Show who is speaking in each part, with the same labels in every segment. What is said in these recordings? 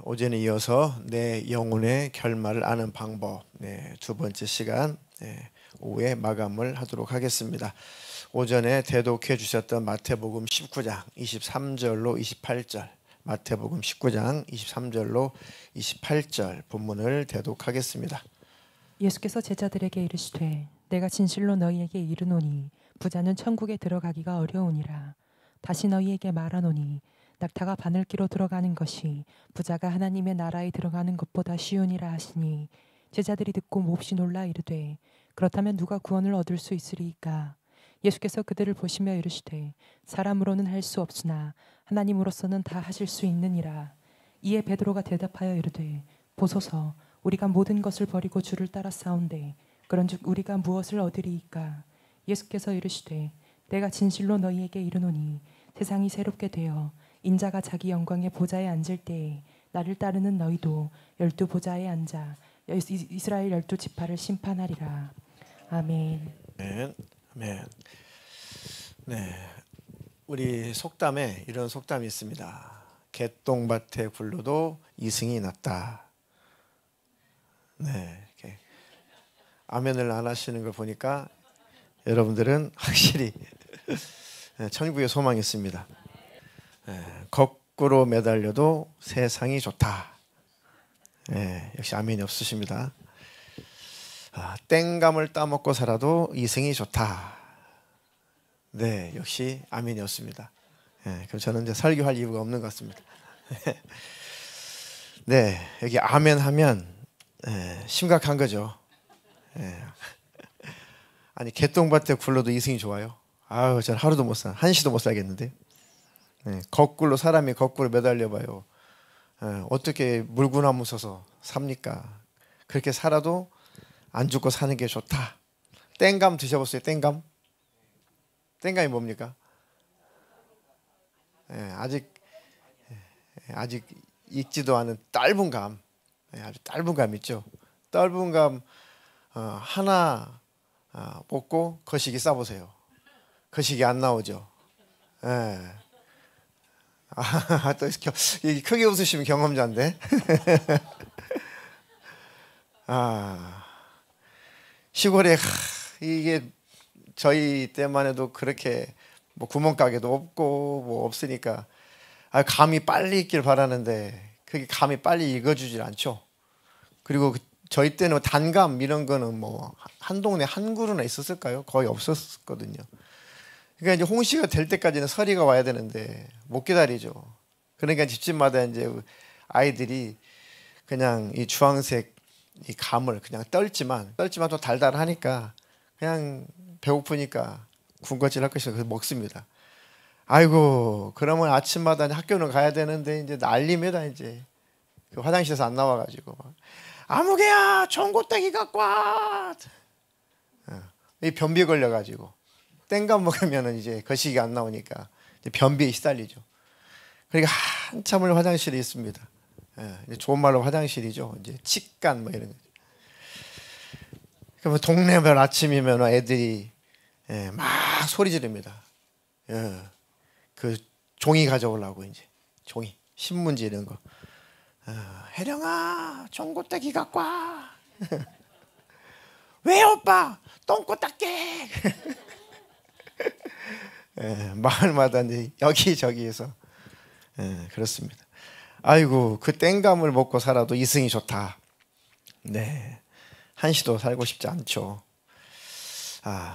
Speaker 1: 오전에 이어서 내 영혼의 결말을 아는 방법, 두 번째 시간 오후에 마감을 하도록 하겠습니다. 오전에 대독해 주셨던 마태복음 19장 23절로 28절, 마태복음 19장 23절로 28절 본문을 대독하겠습니다.
Speaker 2: 예수께서 제자들에게 이르시되 내가 진실로 너희에게 이르노니 부자는 천국에 들어가기가 어려우니라. 다시 너희에게 말하노니 낙타가 바늘기로 들어가는 것이 부자가 하나님의 나라에 들어가는 것보다 쉬우니라 하시니 제자들이 듣고 몹시 놀라 이르되 그렇다면 누가 구원을 얻을 수 있으리이까. 예수께서 그들을 보시며 이르시되 사람으로는 할 수 없으나 하나님으로서는 다 하실 수 있느니라. 이에 베드로가 대답하여 이르되 보소서 우리가 모든 것을 버리고 주를 따라 싸운데 그런즉 우리가 무엇을 얻으리이까. 예수께서 이르시되 내가 진실로 너희에게 이르노니 세상이 새롭게 되어 인자가 자기 영광의 보좌에 앉을 때에 나를 따르는 너희도 12 보좌에 앉아 이스라엘 12 지파를 심판하리라. 아멘.
Speaker 1: 아멘. 아멘. 네, 우리 속담에 이런 속담이 있습니다. 개똥밭에 굴러도 이승이 났다. 네, 이렇게 아멘을 안 하시는 걸 보니까 여러분들은 확실히 천국의 소망이 있습니다. 거꾸로 매달려도 세상이 좋다. 역시 아멘이 없으십니다. 땡감을 따먹고 살아도 이승이 좋다. 네, 역시 아멘이 없습니다. 그럼 저는 이제 설교할 이유가 없는 것 같습니다. 네, 여기 아멘 하면 심각한 거죠. 아니 개똥밭에 굴러도 이승이 좋아요? 아우, 전 하루도 못 살, 한시도 못 살겠는데. 거꾸로 사람이 거꾸로 매달려봐요. 어떻게 물구나무 서서 삽니까? 그렇게 살아도 안 죽고 사는 게 좋다. 땡감 드셔보세요. 땡감? 땡감이 뭡니까? 아직 익지도 않은 짧은 감, 아주 짧은 감 있죠. 짧은 감 하나 먹고 거시기 싸보세요. 거시기 안 나오죠. 또 크게 웃으시면 경험자인데. 시골에 이게 저희 때만 해도 그렇게 뭐 구멍가게도 없고 뭐 없으니까 감이 빨리 익길 바라는데 그게 감이 빨리 익어주질 않죠. 그리고 저희 때는 단감 이런 거는 뭐 한 동네 한 그루나 있었을까요? 거의 없었거든요. 그러니까 이제 홍시가 될 때까지는 서리가 와야 되는데 못 기다리죠. 그러니까 집집마다 이제 아이들이 그냥 이 주황색 이 감을 그냥 떨지만 또 달달하니까 그냥 배고프니까 군것질 할 것이라 그래서 먹습니다. 아이고, 그러면 아침마다 학교는 가야 되는데 이제 난립니다. 이제 그 화장실에서 안 나와가지고 아무개야 전고떼기 갖고 와. 이 변비 걸려가지고 땡감 먹으면은 이제 거시기 안 나오니까 이제 변비에 시달리죠. 그러니까 한참을 화장실에 있습니다. 좋은 말로 화장실이죠. 이제 치간 뭐 이런 거. 그러면 동네별 아침이면 애들이 막 소리 지릅니다. 그 종이 가져오려고 이제 종이 신문지 이런 거. 혜령아 전고떼기 갖고 와. 왜 오빠 똥꼬 닦게. 마을마다 여기저기에서 그렇습니다. 아이고, 그 땡감을 먹고 살아도 이승이 좋다. 네, 한시도 살고 싶지 않죠.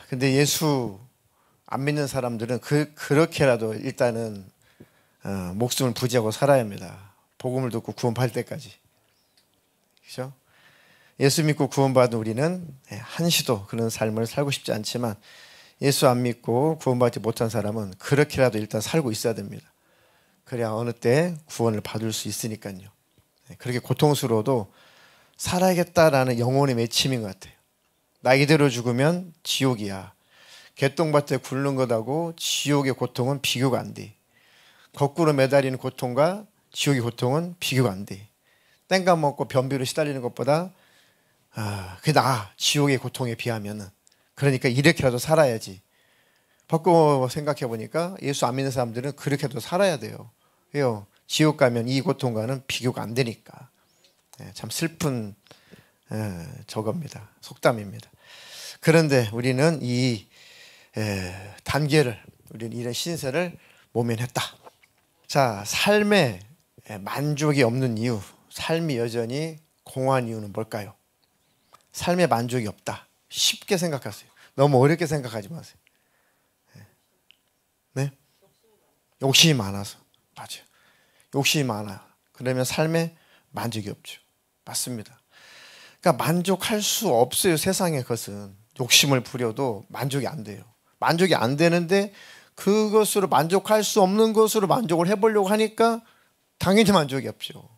Speaker 1: 근데 예수 안 믿는 사람들은 그렇게라도 일단은 목숨을 부지하고 살아야 합니다. 복음을 듣고 구원받을 때까지. 그렇죠? 예수 믿고 구원받은 우리는 한시도 그런 삶을 살고 싶지 않지만 예수 안 믿고 구원받지 못한 사람은 그렇게라도 일단 살고 있어야 됩니다. 그래야 어느 때 구원을 받을 수 있으니까요. 그렇게 고통스러워도 살아야겠다라는 영혼의 맺힘인 것 같아요. 나 이대로 죽으면 지옥이야. 개똥밭에 굴른 것하고 지옥의 고통은 비교가 안 돼. 거꾸로 매달리는 고통과 지옥의 고통은 비교가 안 돼. 땡감 먹고 변비로 시달리는 것보다 그게 나아, 지옥의 고통에 비하면은. 그러니까 이렇게라도 살아야지. 바꿔 생각해 보니까 예수 안 믿는 사람들은 그렇게도 살아야 돼요. 왜요? 지옥 가면 이 고통과는 비교가 안 되니까. 참 슬픈 저겁니다. 속담입니다. 그런데 우리는 이 단계를, 우리는 이런 신세를 모면했다. 자, 삶에 만족이 없는 이유, 삶이 여전히 공허한 이유는 뭘까요? 삶에 만족이 없다. 쉽게 생각하세요. 너무 어렵게 생각하지 마세요. 네? 욕심이 많아서. 맞아요. 욕심이 많아. 그러면 삶에 만족이 없죠. 맞습니다. 그러니까 만족할 수 없어요. 세상의 것은. 욕심을 부려도 만족이 안 돼요. 만족이 안 되는데 그것으로 만족할 수 없는 것으로 만족을 해보려고 하니까 당연히 만족이 없죠.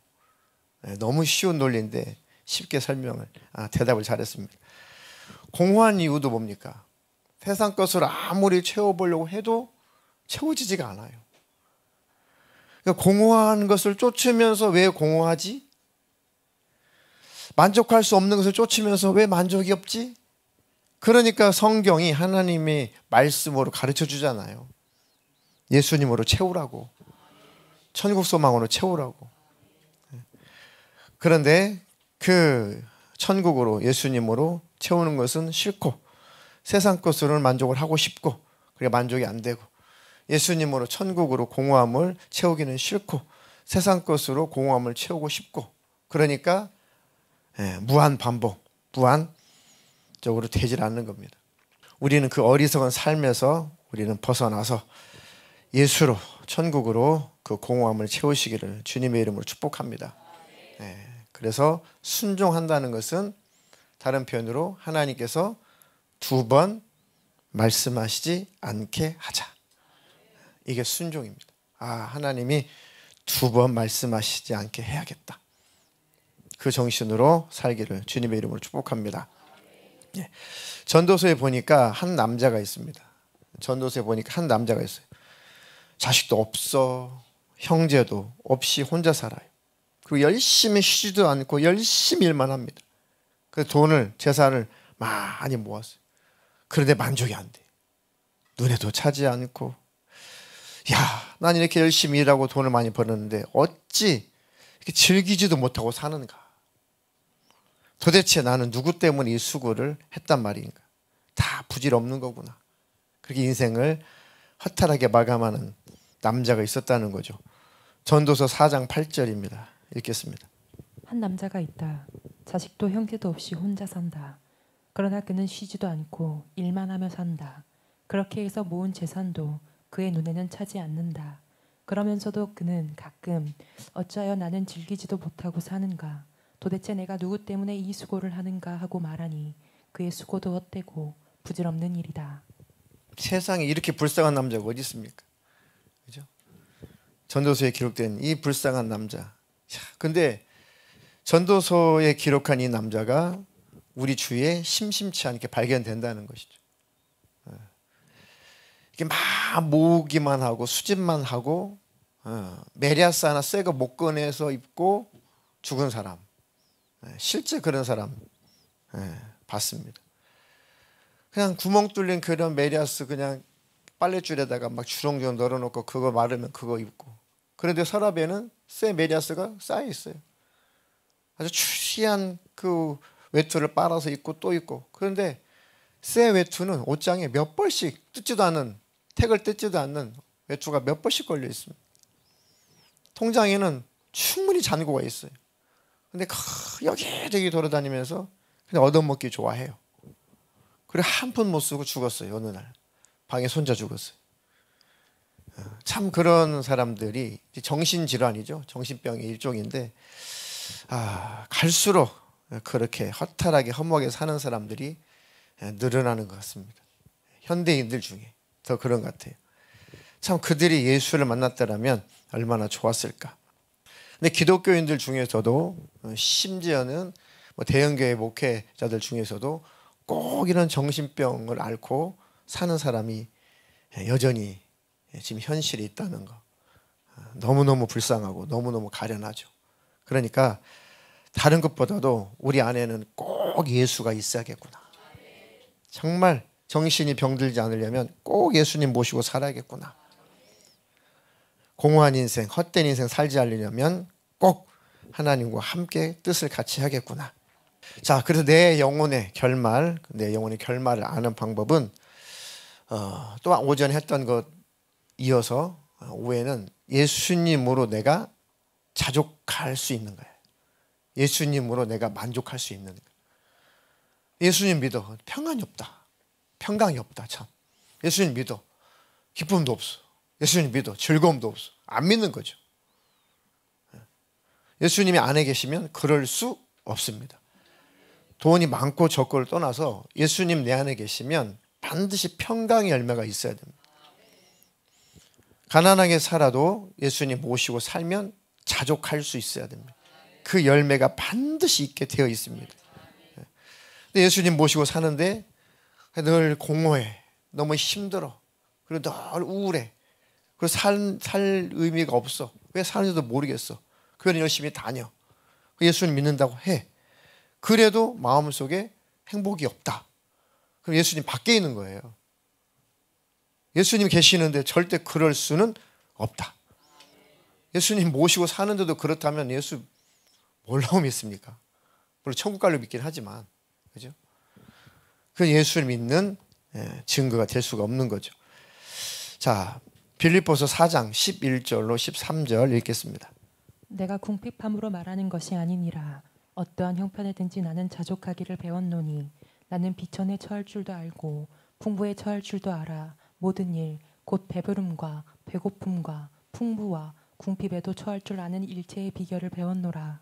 Speaker 1: 너무 쉬운 논리인데 쉽게 대답을 잘했습니다. 공허한 이유도 뭡니까? 세상 것을 아무리 채워보려고 해도 채워지지가 않아요. 그러니까 공허한 것을 쫓으면서 왜 공허하지? 만족할 수 없는 것을 쫓으면서 왜 만족이 없지? 그러니까 성경이 하나님의 말씀으로 가르쳐 주잖아요. 예수님으로 채우라고. 천국 소망으로 채우라고. 그런데 그 천국으로 예수님으로 채우는 것은 싫고 세상 것으로는 만족을 하고 싶고 그게 만족이 안 되고 예수님으로 천국으로 공허함을 채우기는 싫고 세상 것으로 공허함을 채우고 싶고 그러니까 무한 반복, 무한적으로 되질 않는 겁니다. 우리는 그 어리석은 삶에서 우리는 벗어나서 예수로 천국으로 그 공허함을 채우시기를 주님의 이름으로 축복합니다. 그래서 순종한다는 것은 다른 표현으로 하나님께서 2번 말씀하시지 않게 하자. 이게 순종입니다. 하나님이 2번 말씀하시지 않게 해야겠다. 그 정신으로 살기를 주님의 이름으로 축복합니다. 전도서에 보니까 한 남자가 있습니다. 전도서에 보니까 한 남자가 있어요. 자식도 없어, 형제도 없이 혼자 살아요. 그리고 열심히 쉬지도 않고 열심히 일만 합니다. 그래서 돈을, 재산을 많이 모았어요. 그런데 만족이 안 돼요. 눈에도 차지 않고 난 이렇게 열심히 일하고 돈을 많이 벌었는데 어찌 이렇게 즐기지도 못하고 사는가? 도대체 나는 누구 때문에 이 수고를 했단 말인가? 다 부질없는 거구나. 그렇게 인생을 허탈하게 마감하는 남자가 있었다는 거죠. 전도서 4장 8절입니다. 읽겠습니다.
Speaker 2: 한 남자가 있다. 자식도 형제도 없이 혼자 산다. 그러나 그는 쉬지도 않고 일만 하며 산다. 그렇게 해서 모은 재산도 그의 눈에는 차지 않는다. 그러면서도 그는 가끔 어찌하여 나는 즐기지도 못하고 사는가? 도대체 내가 누구 때문에 이 수고를 하는가 하고 말하니 그의 수고도 헛되고 부질없는 일이다.
Speaker 1: 세상에 이렇게 불쌍한 남자가 어디 있습니까? 그죠? 전도서에 기록된 이 불쌍한 남자. 근데 전도서에 기록한 이 남자가 우리 주위에 심심치 않게 발견된다는 것이죠. 이게 막 모으기만 하고 수집만 하고 메리아스 하나 새 거 못 꺼내서 입고 죽은 사람. 실제 그런 사람 봤습니다. 그냥 구멍 뚫린 그런 메리아스 그냥 빨랫줄에다가 막 주렁주렁 널어놓고 그거 마르면 그거 입고. 그런데 서랍에는 새 메리아스가 쌓여 있어요. 아주 추시한 그 외투를 빨아서 입고 또 입고. 그런데 새 외투는 옷장에 몇 벌씩 뜯지도 않은, 택을 뜯지도 않는 외투가 몇 벌씩 걸려 있습니다. 통장에는 충분히 잔고가 있어요. 근데 여기저기 돌아다니면서 그냥 얻어먹기 좋아해요. 그래 한 푼 못 쓰고 죽었어요. 어느 날 방에 손자 죽었어요. 참 그런 사람들이 정신질환이죠. 정신병의 일종인데 갈수록 그렇게 허탈하게 허무하게 사는 사람들이 늘어나는 것 같습니다. 현대인들 중에 더 그런 것 같아요. 참 그들이 예수를 만났더라면 얼마나 좋았을까. 근데 기독교인들 중에서도 심지어는 대형교회 목회자들 중에서도 꼭 이런 정신병을 앓고 사는 사람이 여전히 지금 현실이 있다는 거 너무너무 불쌍하고 너무너무 가련하죠. 그러니까 다른 것보다도 우리 안에는 꼭 예수가 있어야겠구나. 정말 정신이 병들지 않으려면 꼭 예수님 모시고 살아야겠구나. 공허한 인생, 헛된 인생 살지 않으려면 꼭 하나님과 함께 뜻을 같이 하겠구나. 자, 그래서 내 영혼의 결말을 아는 방법은 또 오전에 했던 것 이어서 오후에는 예수님으로 내가 자족할 수 있는 거예요. 예수님으로 내가 만족할 수 있는 거예요. 예수님 믿어. 평안이 없다. 평강이 없다. 참. 예수님 믿어. 기쁨도 없어. 예수님 믿어. 즐거움도 없어. 안 믿는 거죠. 예수님이 안에 계시면 그럴 수 없습니다. 돈이 많고 적고를 떠나서 예수님 내 안에 계시면 반드시 평강의 열매가 있어야 됩니다. 가난하게 살아도 예수님 모시고 살면 자족할 수 있어야 됩니다. 그 열매가 반드시 있게 되어 있습니다. 근데 예수님 모시고 사는데 늘 공허해. 너무 힘들어. 그리고 늘 우울해. 그리고 살 의미가 없어. 왜 사는지도 모르겠어. 그건 열심히 다녀. 예수님 믿는다고 해. 그래도 마음속에 행복이 없다. 그럼 예수님 밖에 있는 거예요. 예수님 계시는데 절대 그럴 수는 없다. 예수님 모시고 사는데도 그렇다면 예수 뭘라고 믿습니까? 물론 천국 갈로 믿긴 하지만, 그죠? 그 예수를 믿는 증거가 될 수가 없는 거죠. 자, 빌립보서 4장 11절로 13절 읽겠습니다.
Speaker 2: 내가 궁핍함으로 말하는 것이 아니니라. 어떠한 형편에든지 나는 자족하기를 배웠노니 나는 비천에 처할 줄도 알고 풍부에 처할 줄도 알아. 모든 일 곧 배부름과 배고픔과 풍부와 궁핍에도 처할 줄 아는 일체의 비결을 배웠노라.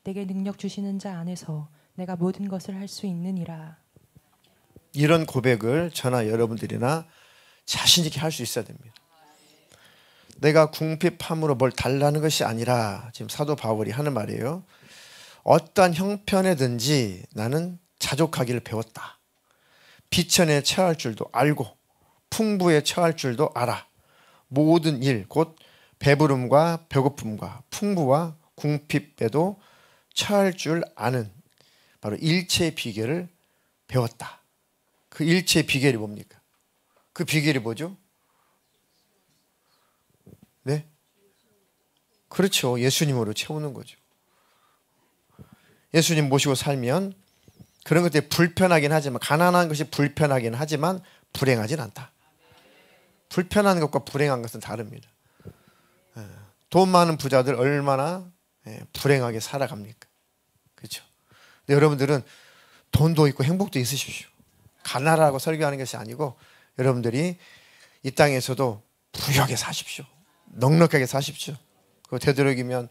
Speaker 2: 내게 능력 주시는 자 안에서 내가 모든 것을 할 수 있느니라.
Speaker 1: 이런 고백을 저나 여러분들이나 자신 있게 할 수 있어야 됩니다. 내가 궁핍함으로 뭘 달라는 것이 아니라 지금 사도 바울이 하는 말이에요. 어떠한 형편에든지 나는 자족하기를 배웠다. 비천에 처할 줄도 알고 풍부에 처할 줄도 알아. 모든 일 곧 배부름과 배고픔과 풍부와 궁핍에도 처할 줄 아는 바로 일체의 비결을 배웠다. 그 일체의 비결이 뭡니까? 그 비결이 뭐죠? 네? 그렇죠. 예수님으로 채우는 거죠. 예수님 모시고 살면 그런 것들이 불편하긴 하지만, 가난한 것이 불편하긴 하지만 불행하진 않다. 불편한 것과 불행한 것은 다릅니다. 돈 많은 부자들 얼마나 불행하게 살아갑니까? 그렇죠. 근데 여러분들은 돈도 있고 행복도 있으십시오. 가난하라고 설교하는 것이 아니고 여러분들이 이 땅에서도 부유하게 사십시오. 넉넉하게 사십시오. 그 되도록이면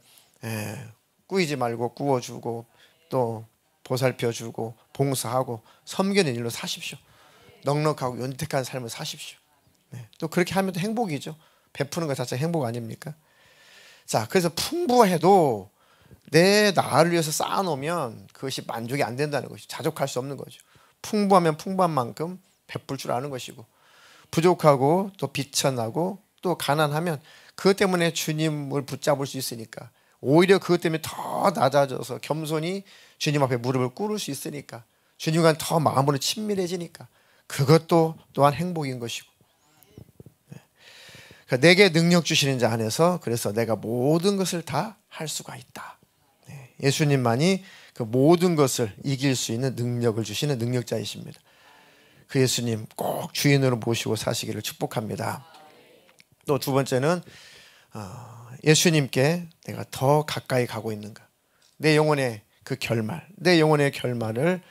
Speaker 1: 꾸이지 말고 꾸어주고 또 보살펴주고 봉사하고 섬기는 일로 사십시오. 넉넉하고 윤택한 삶을 사십시오. 또 그렇게 하면 또 행복이죠. 베푸는 것 자체가 행복 아닙니까? 자, 그래서 풍부해도 내 나를 위해서 쌓아놓으면 그것이 만족이 안 된다는 것이죠. 자족할 수 없는 거죠. 풍부하면 풍부한 만큼 베풀 줄 아는 것이고, 부족하고 또 비천하고 또 가난하면 그것 때문에 주님을 붙잡을 수 있으니까, 오히려 그것 때문에 더 낮아져서 겸손히 주님 앞에 무릎을 꿇을 수 있으니까, 주님과 더 마음으로 친밀해지니까 그것도 또한 행복인 것이고, 그러니까 내게 능력 주시는 자 안에서 그래서 내가 모든 것을 다 할 수가 있다. 예수님만이 그 모든 것을 이길 수 있는 능력을 주시는 능력자이십니다. 그 예수님 꼭 주인으로 모시고 사시기를 축복합니다. 또 두 번째는 예수님께 내가 더 가까이 가고 있는가. 내 영혼의 그 결말, 내 영혼의 결말을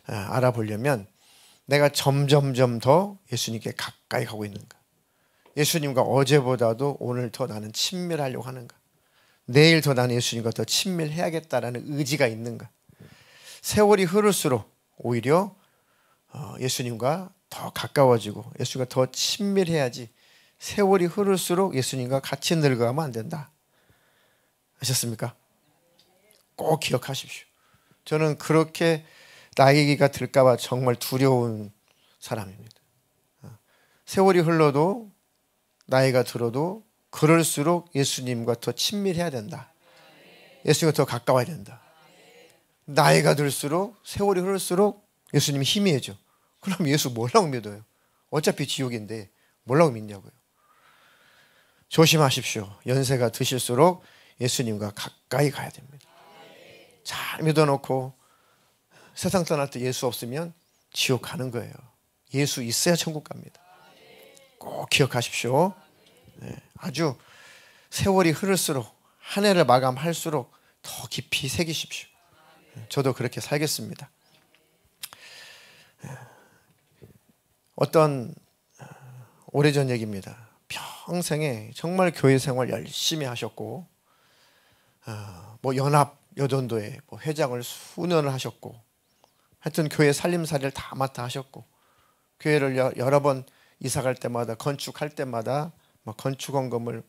Speaker 1: 알아보려면 내가 점점점 더 예수님께 가까이 가고 있는가. 예수님과 어제보다도 오늘 더 나는 친밀하려고 하는가. 내일 더 나는 예수님과 더 친밀해야겠다라는 의지가 있는가. 세월이 흐를수록 오히려 예수님과 더 가까워지고 예수님과 더 친밀해야지, 세월이 흐를수록 예수님과 같이 늙어가면 안 된다. 아셨습니까? 꼭 기억하십시오. 저는 그렇게 나이가 들까 봐 정말 두려운 사람입니다. 세월이 흘러도 나이가 들어도 그럴수록 예수님과 더 친밀해야 된다. 예수님과 더 가까워야 된다. 나이가 들수록, 세월이 흐를수록 예수님이 희미해져. 그럼 예수 뭐라고 믿어요? 어차피 지옥인데 뭐라고 믿냐고요. 조심하십시오. 연세가 드실수록 예수님과 가까이 가야 됩니다. 잘 믿어놓고 세상 떠날 때 예수 없으면 지옥 가는 거예요. 예수 있어야 천국 갑니다. 꼭 기억하십시오. 아주 세월이 흐를수록 한 해를 마감할수록 더 깊이 새기십시오. 저도 그렇게 살겠습니다. 어떤 오래전 얘기입니다. 평생에 정말 교회 생활 열심히 하셨고 뭐 연합 여전도회 뭐 회장을 수년을 하셨고 하여튼 교회 살림살이를 다 맡아 하셨고 교회를 여러 번 이사 갈 때마다 건축할 때마다 뭐 건축원금을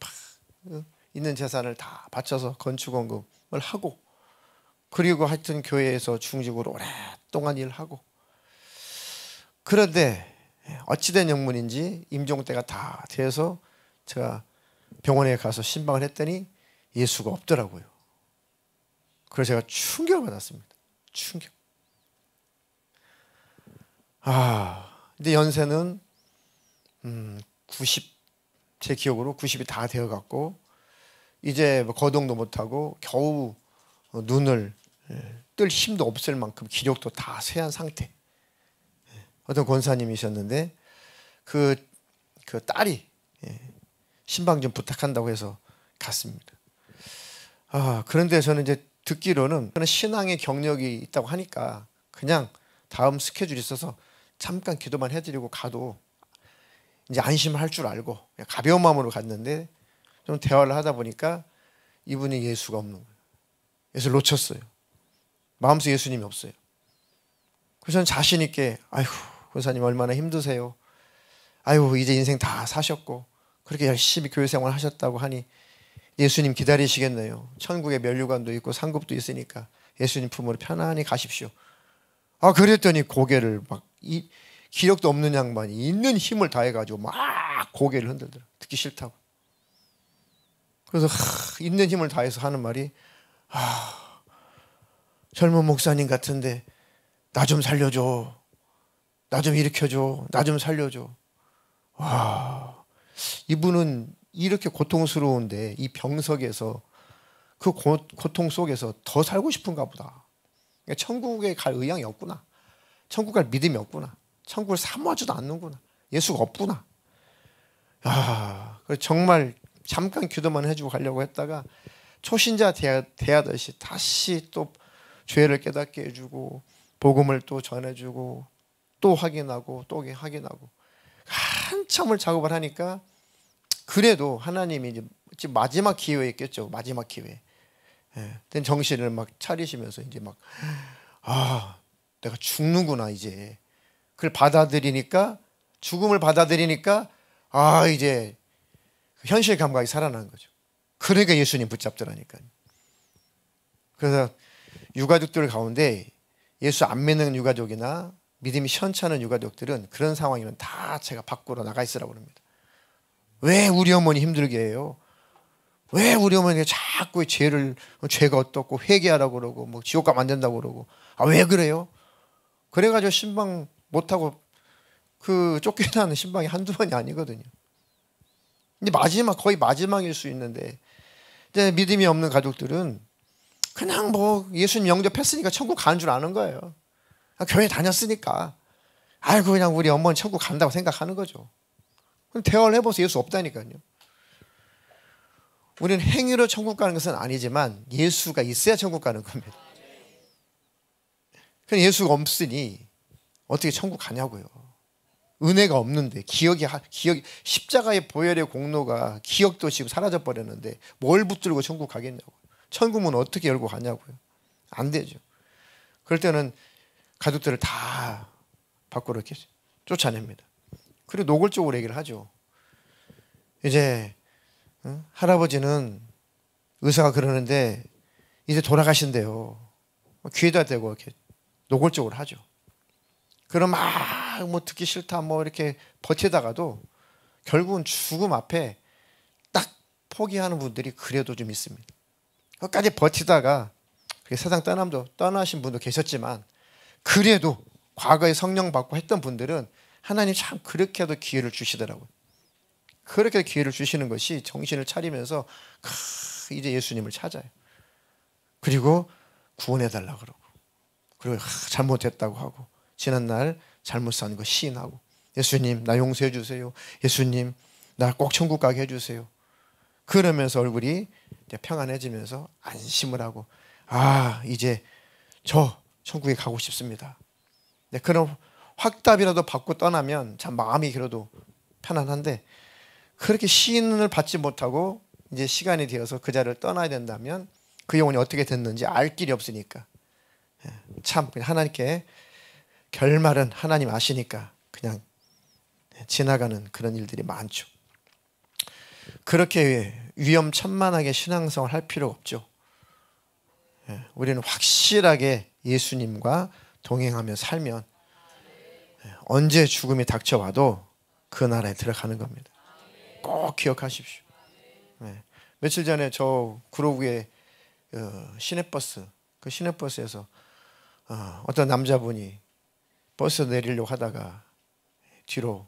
Speaker 1: 있는 재산을 다 바쳐서 건축원금을 하고 그리고 하여튼 교회에서 중직으로 오랫동안 일하고 그런데 어찌된 영문인지 임종 때가 다 돼서 제가 병원에 가서 신방을 했더니 예수가 없더라고요. 그래서 제가 충격을 받았습니다. 충격. 근데 연세는 90, 제 기억으로 90이 다 되어갔고 이제 거동도 못하고 겨우 눈을 뜰 힘도 없을 만큼 기력도 다 쇠한 상태. 어떤 권사님이셨는데 그 딸이 신방 좀 부탁한다고 해서 갔습니다. 그런데 저는 이제 듣기로는 신앙의 경력이 있다고 하니까 그냥 다음 스케줄이 있어서 잠깐 기도만 해드리고 가도 이제 안심할 줄 알고 가벼운 마음으로 갔는데 좀 대화를 하다 보니까 이분이 예수가 없는 거예요. 예수를 놓쳤어요. 마음속에 예수님이 없어요. 그래서 저는 자신 있게 아이고 권사님 얼마나 힘드세요. 아이고 이제 인생 다 사셨고 그렇게 열심히 교회 생활 하셨다고 하니 예수님 기다리시겠네요. 천국에 면류관도 있고 상급도 있으니까 예수님 품으로 편안히 가십시오. 그랬더니 고개를 막 기력도 없는 양반이 있는 힘을 다해가지고 막 고개를 흔들더라. 듣기 싫다고. 그래서 있는 힘을 다해서 하는 말이 젊은 목사님 같은데 나 좀 살려줘. 나 좀 일으켜줘. 나 좀 살려줘. 이분은 이렇게 고통스러운데 이 병석에서 그 고통 속에서 더 살고 싶은가 보다. 천국에 갈 의향이 없구나. 천국 갈 믿음이 없구나. 천국을 사모하지도 않는구나. 예수가 없구나. 정말 잠깐 기도만 해주고 가려고 했다가 초신자 대하듯이 다시 또 죄를 깨닫게 해주고 복음을 또 전해주고 또 확인하고 또 확인하고 한참을 작업을 하니까 그래도 하나님이 이제 마지막 기회였겠죠. 마지막 기회. 정신을 막 차리시면서 이제 막 내가 죽는구나 이제. 그걸 받아들이니까 죽음을 받아들이니까 이제 현실 감각이 살아나는 거죠. 그러니까 예수님 붙잡더라니까요. 그래서 유가족들 가운데 예수 안 믿는 유가족이나 믿음이 시원찮은 유가족들은 그런 상황이면 다 제가 밖으로 나가 있으라고 합니다. 왜 우리 어머니 힘들게 해요? 왜 우리 어머니가 자꾸 죄가 어떻고 회개하라고 그러고 뭐 지옥가 만든다고 그러고 왜 그래요? 그래가지고 신방 못하고 쫓겨나는 신방이 한두 번이 아니거든요. 이제 거의 마지막일 수 있는데 이제 믿음이 없는 가족들은 그냥 뭐 예수님 영접했으니까 천국 가는 줄 아는 거예요. 교회 다녔으니까 그냥 우리 어머니 천국 간다고 생각하는 거죠. 그럼 대화를 해보세요. 예수 없다니까요. 우리는 행위로 천국 가는 것은 아니지만 예수가 있어야 천국 가는 겁니다. 그럼 예수가 없으니 어떻게 천국 가냐고요. 은혜가 없는데 기억이 십자가의 보혈의 공로가 기억도 지금 사라져 버렸는데 뭘 붙들고 천국 가겠냐고요. 천국문 어떻게 열고 가냐고요. 안 되죠. 그럴 때는 가족들을 다 밖으로 이렇게 쫓아냅니다. 그리고 노골적으로 얘기를 하죠. 이제 할아버지는 의사가 그러는데 이제 돌아가신대요. 귀에다 대고 이렇게 노골적으로 하죠. 그럼 뭐 듣기 싫다 뭐 이렇게 버티다가도 결국은 죽음 앞에 딱 포기하는 분들이 그래도 좀 있습니다. 끝까지 버티다가 세상 떠나신 분도 계셨지만 그래도 과거에 성령 받고 했던 분들은 하나님 참 그렇게 해도 기회를 주시더라고요. 그렇게 기회를 주시는 것이 정신을 차리면서 이제 예수님을 찾아요. 그리고 구원해달라 그러고, 그리고 잘못했다고 하고, 지난날 잘못 산 거 시인하고, 예수님 나 용서해 주세요. 예수님 나 꼭 천국 가게 해주세요. 그러면서 얼굴이 평안해지면서 안심을 하고, 이제 저 천국에 가고 싶습니다. 그런 확답이라도 받고 떠나면 참 마음이 그래도 편안한데, 그렇게 시인을 받지 못하고 이제 시간이 되어서 그 자리를 떠나야 된다면 그 영혼이 어떻게 됐는지 알 길이 없으니까, 참 하나님께 결말은 하나님 아시니까 그냥 지나가는 그런 일들이 많죠. 그렇게 위험천만하게 신앙생활을 할 필요 없죠. 우리는 확실하게 예수님과 동행하며 살면 언제 죽음이 닥쳐와도 그 나라에 들어가는 겁니다. 꼭 기억하십시오. 며칠 전에 저 구로구에 시내버스, 그 시내버스에서 어떤 남자분이 버스 내리려고 하다가 뒤로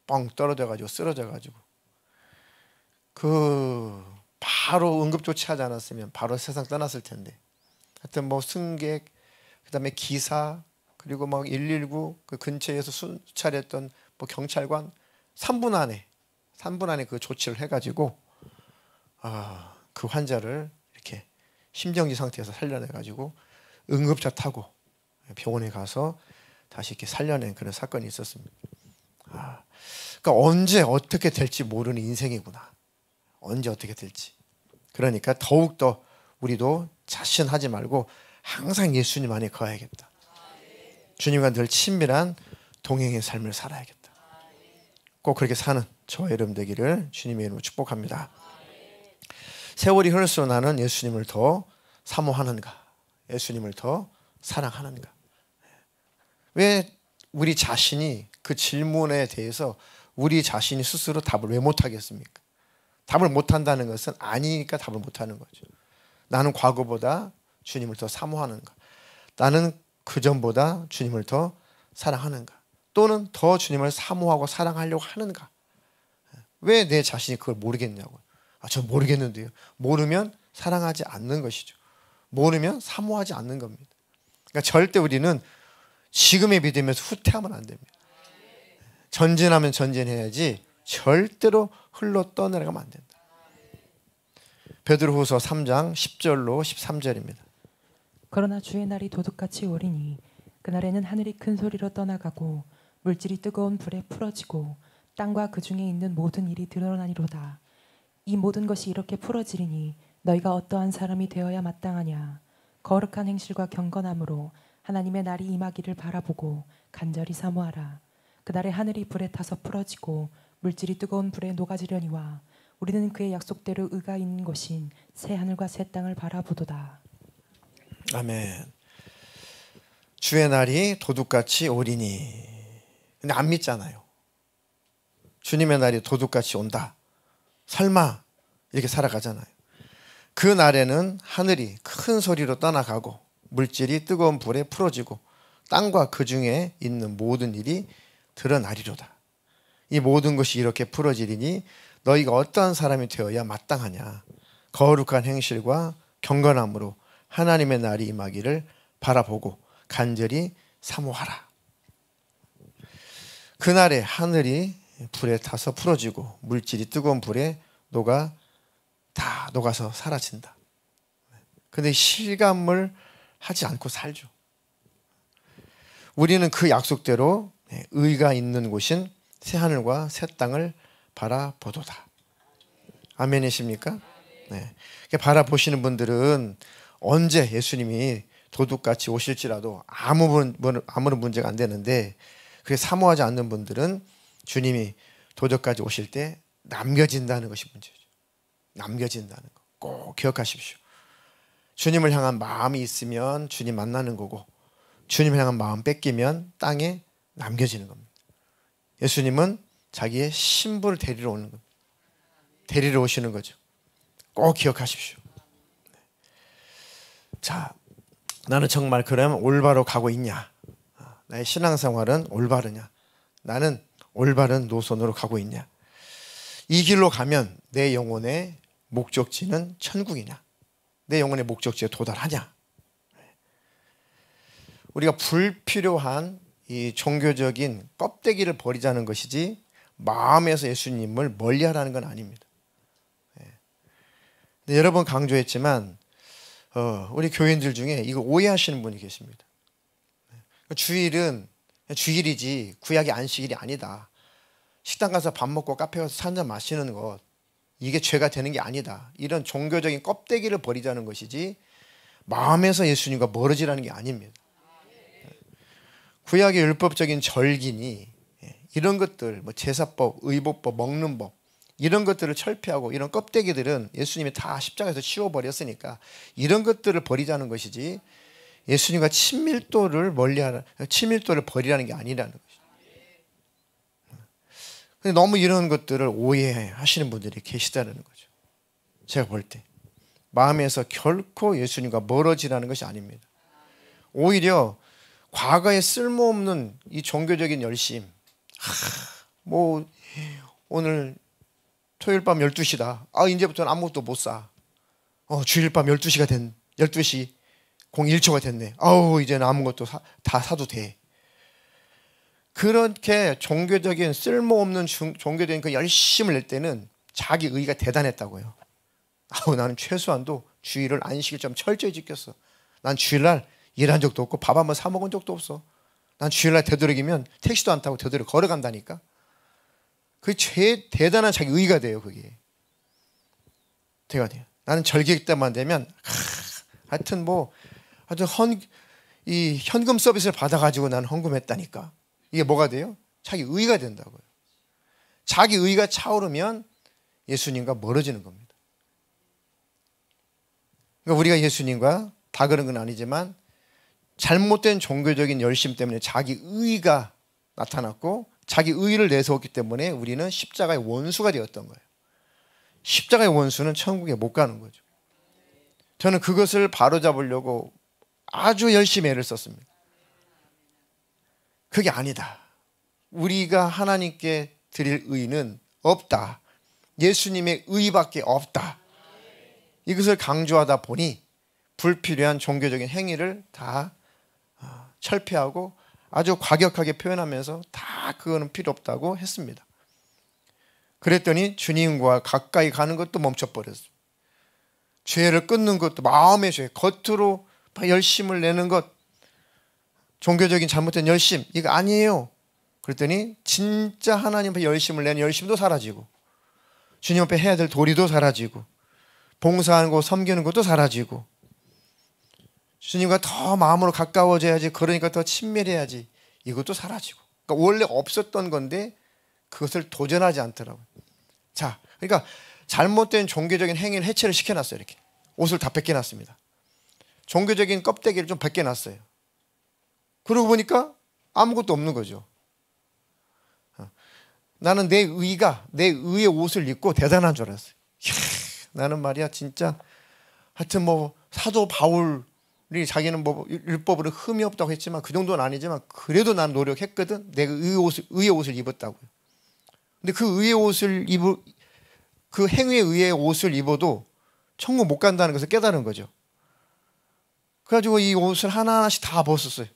Speaker 1: 뻥 떨어져가지고 쓰러져가지고, 바로 응급조치하지 않았으면 바로 세상 떠났을 텐데, 하여튼 뭐 승객, 그다음에 기사, 그리고 막 119, 그 근처에서 수차렸던 뭐 경찰관 3분 안에 그 조치를 해가지고 그 환자를 이렇게 심정지 상태에서 살려내가지고 응급차 타고 병원에 가서 다시 이렇게 살려낸 그런 사건이 있었습니다. 그러니까 언제 어떻게 될지 모르는 인생이구나. 언제 어떻게 될지. 그러니까 더욱더 우리도 자신하지 말고 항상 예수님 안에 거해야겠다. 주님과 늘 친밀한 동행의 삶을 살아야겠다. 꼭 그렇게 사는 저와 여러분 되기를 주님의 이름으로 축복합니다. 세월이 흐를수록 나는 예수님을 더 사모하는가, 예수님을 더 사랑하는가. 왜 우리 자신이 그 질문에 대해서 우리 자신이 스스로 답을 왜 못하겠습니까? 답을 못한다는 것은 아니니까 답을 못하는 거죠. 나는 과거보다 주님을 더 사모하는가, 나는 그전보다 주님을 더 사랑하는가, 또는 더 주님을 사모하고 사랑하려고 하는가. 왜 내 자신이 그걸 모르겠냐고요. 저 모르겠는데요. 모르면 사랑하지 않는 것이죠. 모르면 사모하지 않는 겁니다. 그러니까 절대 우리는 지금의 믿음에서 후퇴하면 안 됩니다. 전진하면 전진해야지 절대로 흘러 떠내려가면 안 된다. 베드로후서 3장 10절로 13절입니다.
Speaker 2: 그러나 주의 날이 도둑같이 오리니 그날에는 하늘이 큰 소리로 떠나가고 물질이 뜨거운 불에 풀어지고 땅과 그 중에 있는 모든 일이 드러나니로다. 이 모든 것이 이렇게 풀어지리니 너희가 어떠한 사람이 되어야 마땅하냐. 거룩한 행실과 경건함으로 하나님의 날이 임하기를 바라보고 간절히 사모하라. 그날에 하늘이 불에 타서 풀어지고 물질이 뜨거운 불에 녹아지려니와 우리는 그의 약속대로 의가 있는 곳인 새 하늘과 새 땅을 바라보도다.
Speaker 1: 아멘. 주의 날이 도둑같이 오리니. 근데 안 믿잖아요. 주님의 날이 도둑같이 온다. 설마 이렇게 살아가잖아요. 그 날에는 하늘이 큰 소리로 떠나가고 물질이 뜨거운 불에 풀어지고 땅과 그 중에 있는 모든 일이 드러나리로다. 이 모든 것이 이렇게 풀어지리니 너희가 어떠한 사람이 되어야 마땅하냐. 거룩한 행실과 경건함으로 하나님의 날이 임하기를 바라보고 간절히 사모하라. 그날에 하늘이 불에 타서 풀어지고 물질이 뜨거운 불에 녹아서 사라진다. 근데 실감을 하지 않고 살죠. 우리는 그 약속대로 의가 있는 곳인 새하늘과 새 땅을 바라보도다. 아멘이십니까? 네. 바라보시는 분들은 언제 예수님이 도둑같이 오실지라도 아무런 문제가 안 되는데, 그게 사모하지 않는 분들은 주님이 도둑까지 오실 때 남겨진다는 것이 문제죠. 남겨진다는 거 꼭 기억하십시오. 주님을 향한 마음이 있으면 주님 만나는 거고, 주님을 향한 마음 뺏기면 땅에 남겨지는 겁니다. 예수님은 자기의 신부를 데리러 오는 겁니다. 데리러 오시는 거죠. 꼭 기억하십시오. 자, 나는 정말 그러면 올바로 가고 있냐? 나의 신앙생활은 올바르냐? 나는 올바른 노선으로 가고 있냐? 이 길로 가면 내 영혼의 목적지는 천국이냐? 내 영혼의 목적지에 도달하냐? 우리가 불필요한 이 종교적인 껍데기를 버리자는 것이지 마음에서 예수님을 멀리하라는 건 아닙니다. 여러 번 강조했지만 우리 교인들 중에 이거 오해하시는 분이 계십니다. 주일은 주일이지 구약의 안식일이 아니다. 식당 가서 밥 먹고 카페 가서 차 한잔 마시는 것, 이게 죄가 되는 게 아니다. 이런 종교적인 껍데기를 버리자는 것이지 마음에서 예수님과 멀어지라는 게 아닙니다. 구약의 율법적인 절기니 이런 것들, 뭐 제사법, 의복법, 먹는 법, 이런 것들을 철폐하고 이런 껍데기들은 예수님이 다 십자가에서 치워버렸으니까 이런 것들을 버리자는 것이지 예수님과 친밀도를 친밀도를 버리라는 게 아니라는 것이죠. 근데 너무 이런 것들을 오해하시는 분들이 계시다는 거죠. 제가 볼 때 마음에서 결코 예수님과 멀어지라는 것이 아닙니다. 오히려 과거에 쓸모없는 이 종교적인 열심, 뭐 오늘 토요일 밤 12시다. 이제부터는 아무것도 못 사. 주일 밤 12시 01초가 됐네. 이제는 아무것도 다 사도 돼. 그렇게 종교적인 쓸모없는 종교적인 그 열심을 낼 때는 자기 의가 대단했다고요. 나는 최소한도 주일을 안식일 좀 철저히 지켰어. 난 주일날 일한 적도 없고 밥 한번 사 먹은 적도 없어. 난 주일날 되도록이면 택시도 안 타고 되도록 걸어간다니까. 그게 제일 대단한 자기 의가 돼요. 그게 대가 돼요. 나는 절기 때만 되면 하여튼 뭐 아주 이 현금 서비스를 받아가지고 나는 헌금했다니까. 이게 뭐가 돼요? 자기 의가 된다고요. 자기 의가 차오르면 예수님과 멀어지는 겁니다. 그러니까 우리가 예수님과 다 그런 건 아니지만 잘못된 종교적인 열심 때문에 자기 의가 나타났고 자기 의를 내세웠기 때문에 우리는 십자가의 원수가 되었던 거예요. 십자가의 원수는 천국에 못 가는 거죠. 저는 그것을 바로잡으려고 아주 열심히 애를 썼습니다. 그게 아니다. 우리가 하나님께 드릴 의는 없다. 예수님의 의밖에 없다. 이것을 강조하다 보니 불필요한 종교적인 행위를 다 철폐하고 아주 과격하게 표현하면서 다 그거는 필요 없다고 했습니다. 그랬더니 주님과 가까이 가는 것도 멈춰버렸어요. 죄를 끊는 것도 마음의 죄, 겉으로 열심을 내는 것, 종교적인 잘못된 열심, 이거 아니에요. 그랬더니 진짜 하나님 앞에 열심을 내는 열심도 사라지고 주님 앞에 해야 될 도리도 사라지고 봉사하는 거 섬기는 것도 사라지고 주님과 더 마음으로 가까워져야지, 그러니까 더 친밀해야지, 이것도 사라지고. 그러니까 원래 없었던 건데 그것을 도전하지 않더라고요. 자, 그러니까 잘못된 종교적인 행위를 해체를 시켜놨어요. 이렇게 옷을 다 벗겨놨습니다. 종교적인 껍데기를 좀 벗겨놨어요. 그러고 보니까 아무것도 없는 거죠. 나는 내 의의 옷을 입고 대단한 줄 알았어요. 나는 말이야 진짜 하여튼 뭐 사도 바울이 자기는 뭐 율법으로 흠이 없다고 했지만 그 정도는 아니지만 그래도 난 노력했거든. 내가 의의 옷을 입었다고요. 근데 그 의의 옷을 그 행위에 의해 옷을 입어도 천국 못 간다는 것을 깨달은 거죠. 그래가지고 이 옷을 하나하나씩 다 벗었어요.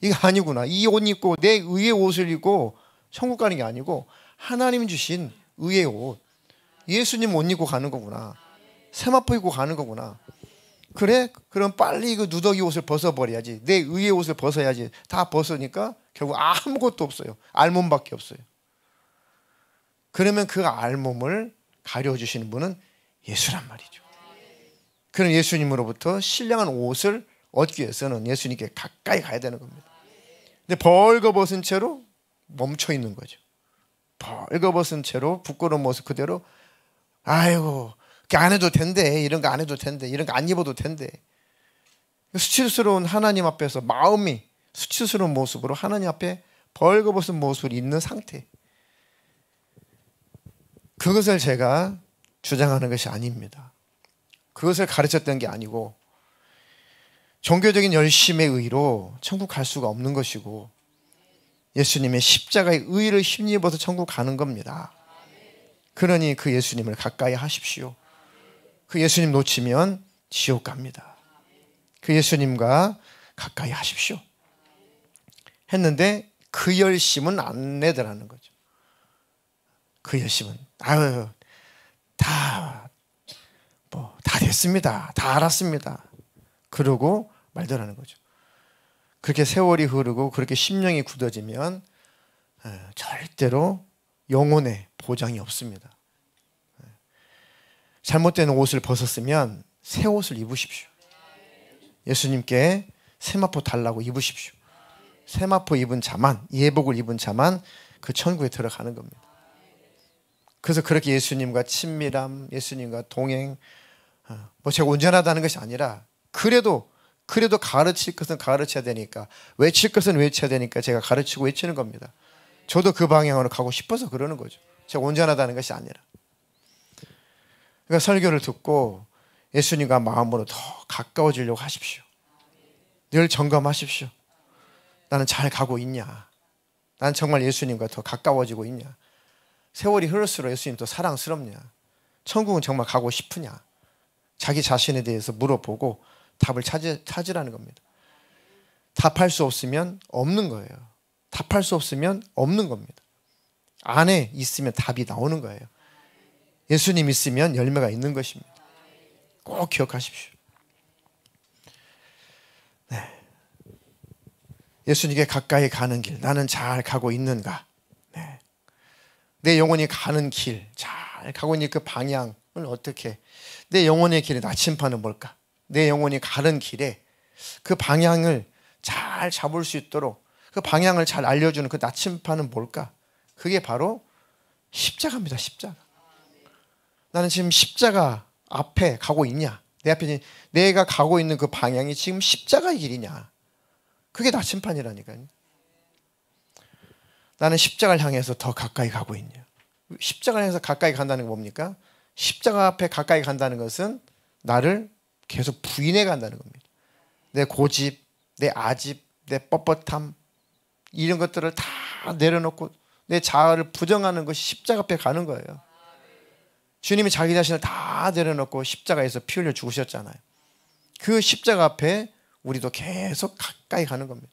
Speaker 1: 이거 아니구나. 이 옷 입고 내 의의 옷을 입고 천국 가는 게 아니고 하나님 주신 의의 옷, 예수님 옷 입고 가는 거구나. 세마포 입고 가는 거구나. 그래? 그럼 빨리 그 누더기 옷을 벗어버려야지. 내 의의 옷을 벗어야지. 다 벗으니까 결국 아무것도 없어요. 알몸밖에 없어요. 그러면 그 알몸을 가려주시는 분은 예수란 말이죠. 그런 예수님으로부터 신령한 옷을 얻기 위해서는 예수님께 가까이 가야 되는 겁니다. 근데 벌거벗은 채로 멈춰 있는 거죠. 벌거벗은 채로 부끄러운 모습 그대로, 아이고 그게 안 해도 된대, 이런 거 안 해도 된대, 이런 거 안 입어도 된대. 수치스러운 하나님 앞에서 마음이 수치스러운 모습으로 하나님 앞에 벌거벗은 모습을 있는 상태, 그것을 제가 주장하는 것이 아닙니다. 그것을 가르쳤던 게 아니고 종교적인 열심의 의로 천국 갈 수가 없는 것이고 예수님의 십자가의 의를 힘입어서 천국 가는 겁니다. 그러니 그 예수님을 가까이 하십시오. 그 예수님 놓치면 지옥 갑니다. 그 예수님과 가까이 하십시오. 했는데 그 열심은 안 내더라는 거죠. 그 열심은 다 됐습니다. 다 알았습니다. 그러고 말더라는 거죠. 그렇게 세월이 흐르고 그렇게 심령이 굳어지면 절대로 영혼의 보장이 없습니다. 잘못된 옷을 벗었으면 새 옷을 입으십시오. 예수님께 세마포 달라고 입으십시오. 세마포 입은 자만, 예복을 입은 자만 그 천국에 들어가는 겁니다. 그래서 그렇게 예수님과 친밀함, 예수님과 동행, 제가 온전하다는 것이 아니라 그래도 가르칠 것은 가르쳐야 되니까, 외칠 것은 외쳐야 되니까 제가 가르치고 외치는 겁니다. 저도 그 방향으로 가고 싶어서 그러는 거죠. 제가 온전하다는 것이 아니라. 그러니까 설교를 듣고 예수님과 마음으로 더 가까워지려고 하십시오. 늘 점검하십시오. 나는 잘 가고 있냐? 나는 정말 예수님과 더 가까워지고 있냐? 세월이 흐를수록 예수님 더 사랑스럽냐? 천국은 정말 가고 싶으냐? 자기 자신에 대해서 물어보고 답을 찾으라는 겁니다. 답할 수 없으면 없는 거예요. 답할 수 없으면 없는 겁니다. 안에 있으면 답이 나오는 거예요. 예수님 있으면 열매가 있는 것입니다. 꼭 기억하십시오. 네. 예수님께 가까이 가는 길, 나는 잘 가고 있는가? 네. 내 영혼이 가는 길, 잘 가고 있는 그 방향을 어떻게, 내 영혼의 길의 나침판은 뭘까? 내 영혼이 가는 길에 그 방향을 잘 잡을 수 있도록 그 방향을 잘 알려주는 그 나침판은 뭘까? 그게 바로 십자가입니다. 십자가. 나는 지금 십자가 앞에 가고 있냐? 내 앞에 내가 가고 있는 그 방향이 지금 십자가의 길이냐? 그게 나침판이라니까요. 나는 십자가를 향해서 더 가까이 가고 있냐? 십자가를 향해서 가까이 간다는 게 뭡니까? 십자가 앞에 가까이 간다는 것은 나를 계속 부인해 간다는 겁니다. 내 고집, 내 아집, 내 뻣뻣함, 이런 것들을 다 내려놓고 내 자아를 부정하는 것이 십자가 앞에 가는 거예요. 주님이 자기 자신을 다 내려놓고 십자가에서 피 흘려 죽으셨잖아요. 그 십자가 앞에 우리도 계속 가까이 가는 겁니다.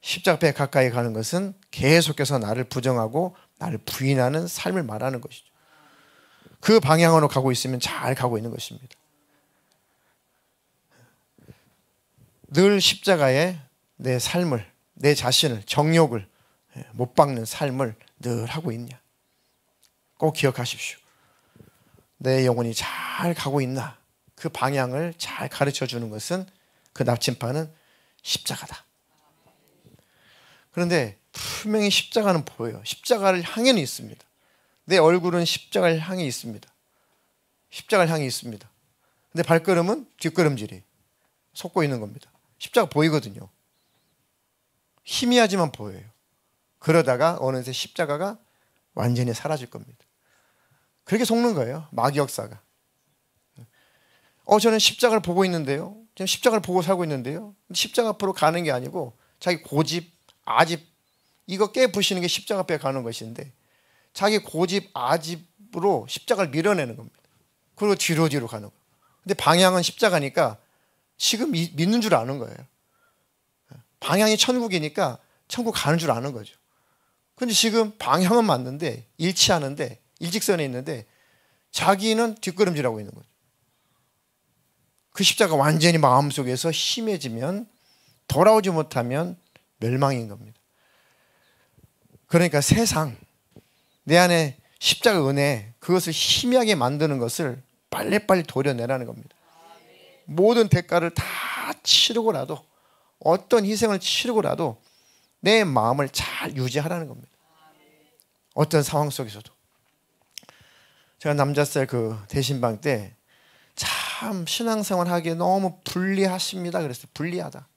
Speaker 1: 십자가 앞에 가까이 가는 것은 계속해서 나를 부정하고 나를 부인하는 삶을 말하는 것이죠. 그 방향으로 가고 있으면 잘 가고 있는 것입니다. 늘 십자가에 내 삶을, 내 자신을, 정욕을 못 박는 삶을 늘 하고 있냐? 꼭 기억하십시오. 내 영혼이 잘 가고 있나? 그 방향을 잘 가르쳐 주는 것은, 그 나침판은 십자가다. 그런데 분명히 십자가는 보여요. 십자가를 향해는 있습니다. 내 얼굴은 십자가를 향해 있습니다. 십자가를 향해 있습니다. 근데 발걸음은 뒷걸음질이 솟고 있는 겁니다. 십자가 보이거든요. 희미하지만 보여요. 그러다가 어느새 십자가가 완전히 사라질 겁니다. 그렇게 속는 거예요. 마귀 역사가. 저는 십자가를 보고 있는데요. 지금 십자가를 보고 살고 있는데요. 십자가 앞으로 가는 게 아니고 자기 고집, 아집, 이거 깨부시는 게 십자가 앞에 가는 것인데, 자기 고집, 아집으로 십자가를 밀어내는 겁니다. 그리고 뒤로 가는 거예요. 근데 방향은 십자가니까 지금 믿는 줄 아는 거예요. 방향이 천국이니까 천국 가는 줄 아는 거죠. 근데 지금 방향은 맞는데 일치하는데 일직선에 있는데 자기는 뒷걸음질하고 있는 거죠. 그 십자가 완전히 마음속에서 심해지면, 돌아오지 못하면 멸망인 겁니다. 그러니까 세상, 내 안에 십자가 은혜, 그것을 희미하게 만드는 것을 빨리빨리 도려내라는 겁니다. 모든 대가를 다 치르고라도, 어떤 희생을 치르고라도 내 마음을 잘 유지하라는 겁니다. 어떤 상황 속에서도. 제가 남자살 그 대신방 때 참 신앙생활 하기에 너무 불리하십니다. 그랬어요. 불리하다.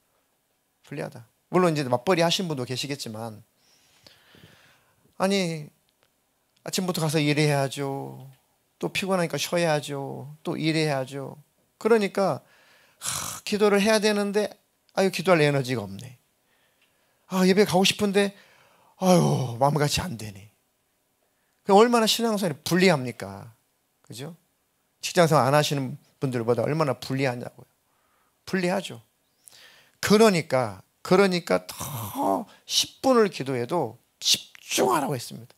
Speaker 1: 물론 이제 맞벌이 하신 분도 계시겠지만, 아니 아침부터 가서 일해야죠. 또 피곤하니까 쉬어야죠. 또 일해야죠. 그러니까 기도를 해야 되는데 기도할 에너지가 없네. 예배 가고 싶은데 마음같이 안 되네. 얼마나 신앙생활이 불리합니까? 그죠? 직장생활 안 하시는 분들보다 얼마나 불리하냐고요. 불리하죠. 그러니까 더 10분을 기도해도 집중하라고 했습니다.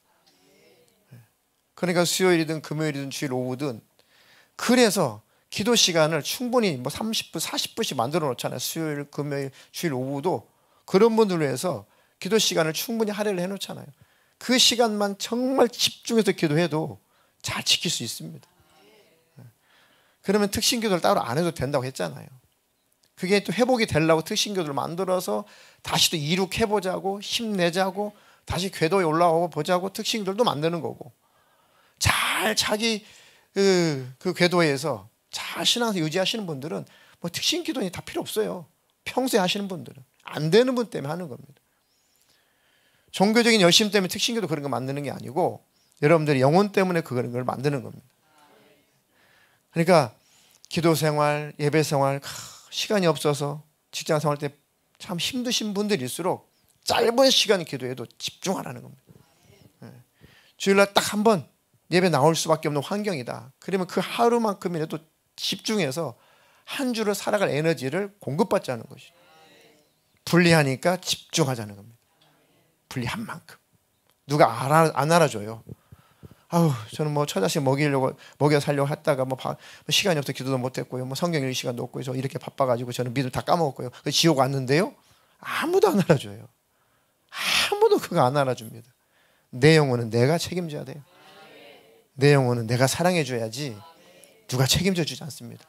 Speaker 1: 그러니까 수요일이든 금요일이든 주일 오후든, 그래서 기도 시간을 충분히 뭐 30분, 40분씩 만들어 놓잖아요. 수요일, 금요일, 주일 오후도 그런 분들을 위해서 기도 시간을 충분히 할애를 해 놓잖아요. 그 시간만 정말 집중해서 기도해도 잘 지킬 수 있습니다. 그러면 특신 기도를 따로 안 해도 된다고 했잖아요. 그게 또 회복이 되려고 특신 기도를 만들어서 다시 또 이룩해 보자고, 힘내자고, 다시 궤도에 올라오고 보자고 특신 기도도 만드는 거고, 잘 자기 그 궤도에서 잘 신앙생활 유지하시는 분들은 뭐 특신 기도는 다 필요 없어요. 평소에 하시는 분들은. 안 되는 분 때문에 하는 겁니다. 종교적인 열심 때문에 특신 기도 그런 거 만드는 게 아니고, 여러분들이 영혼 때문에 그런 걸 만드는 겁니다. 그러니까 기도 생활, 예배 생활, 시간이 없어서 직장 생활 때 참 힘드신 분들일수록 짧은 시간 기도해도 집중하라는 겁니다. 주일날 딱 한 번 예배 나올 수밖에 없는 환경이다. 그러면 그 하루만큼이라도 집중해서 한 주를 살아갈 에너지를 공급받자는 것이죠. 불리하니까 집중하자는 겁니다. 불리한 만큼. 누가 안 알아줘요. 아우, 저는 뭐 처자식 먹여 살려고 했다가 뭐 시간이 없어 기도도 못했고요. 뭐 성경 읽을 시간도 없고요. 저 이렇게 바빠가지고 저는 믿음 다 까먹었고요. 지옥 왔는데요. 아무도 안 알아줘요. 아무도 그거 안 알아줍니다. 내 영혼은 내가 책임져야 돼요. 내 영혼은 내가 사랑해줘야지 누가 책임져 주지 않습니다.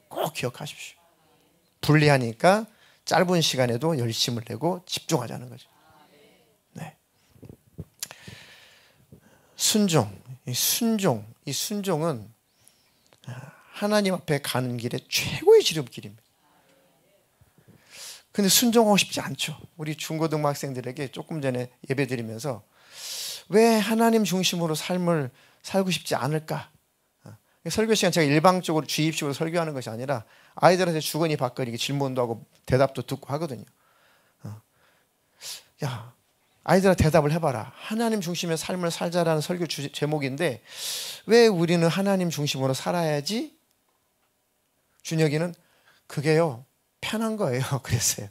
Speaker 1: 꼭 기억하십시오. 불리하니까 짧은 시간에도 열심을 내고 집중하자는 거죠. 네. 이 순종은 하나님 앞에 가는 길에 최고의 지름길입니다. 근데 순종하고 싶지 않죠. 우리 중고등학생들에게 조금 전에 예배 드리면서 왜 하나님 중심으로 삶을 살고 싶지 않을까? 설교 시간 제가 일방적으로 주입식으로 설교하는 것이 아니라 아이들한테 주거니 받거니 질문도 하고 대답도 듣고 하거든요. 야, 아이들한테 대답을 해봐라. 하나님 중심의 삶을 살자라는 설교 제목인데 왜 우리는 하나님 중심으로 살아야지? 준혁이는 그게요, 편한 거예요. 그랬어요.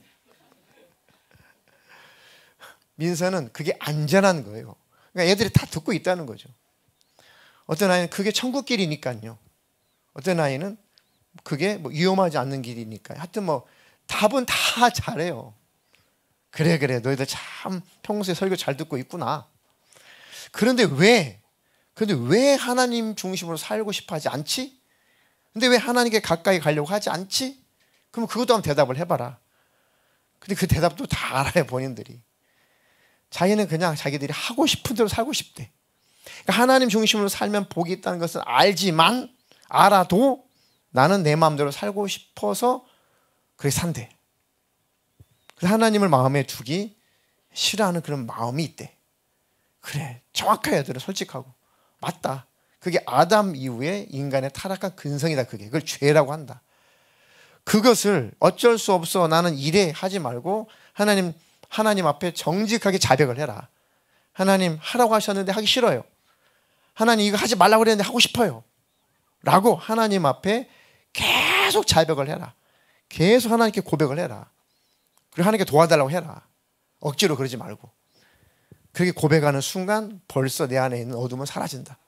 Speaker 1: 민서는 그게 안전한 거예요. 그러니까 애들이 다 듣고 있다는 거죠. 어떤 아이는 그게 천국길이니까요. 어떤 아이는 그게 뭐 위험하지 않는 길이니까요. 하여튼 뭐 답은 다 잘해요. 그래 너희들 참 평소에 설교 잘 듣고 있구나. 그런데 왜 하나님 중심으로 살고 싶어 하지 않지? 근데 왜 하나님께 가까이 가려고 하지 않지? 그럼 그것도 한번 대답을 해봐라. 근데 그 대답도 다 알아요. 본인들이. 자기는 그냥 자기들이 하고 싶은 대로 살고 싶대. 그러니까 하나님 중심으로 살면 복이 있다는 것은 알아도 나는 내 마음대로 살고 싶어서 그렇게 산대. 하나님을 마음에 두기 싫어하는 그런 마음이 있대. 그래, 정확하게 애들은 솔직하고 맞다. 그게 아담 이후에 인간의 타락한 근성이다. 그걸 죄라고 한다. 그것을 어쩔 수 없어 나는 이래 하지 말고 하나님 앞에 정직하게 자백을 해라. 하나님 하라고 하셨는데 하기 싫어요. 하나님 이거 하지 말라고 그랬는데 하고 싶어요. 라고 하나님 앞에 계속 자백을 해라. 계속 하나님께 고백을 해라. 그리고 하나님께 도와달라고 해라. 억지로 그러지 말고. 그렇게 고백하는 순간 벌써 내 안에 있는 어둠은 사라진다.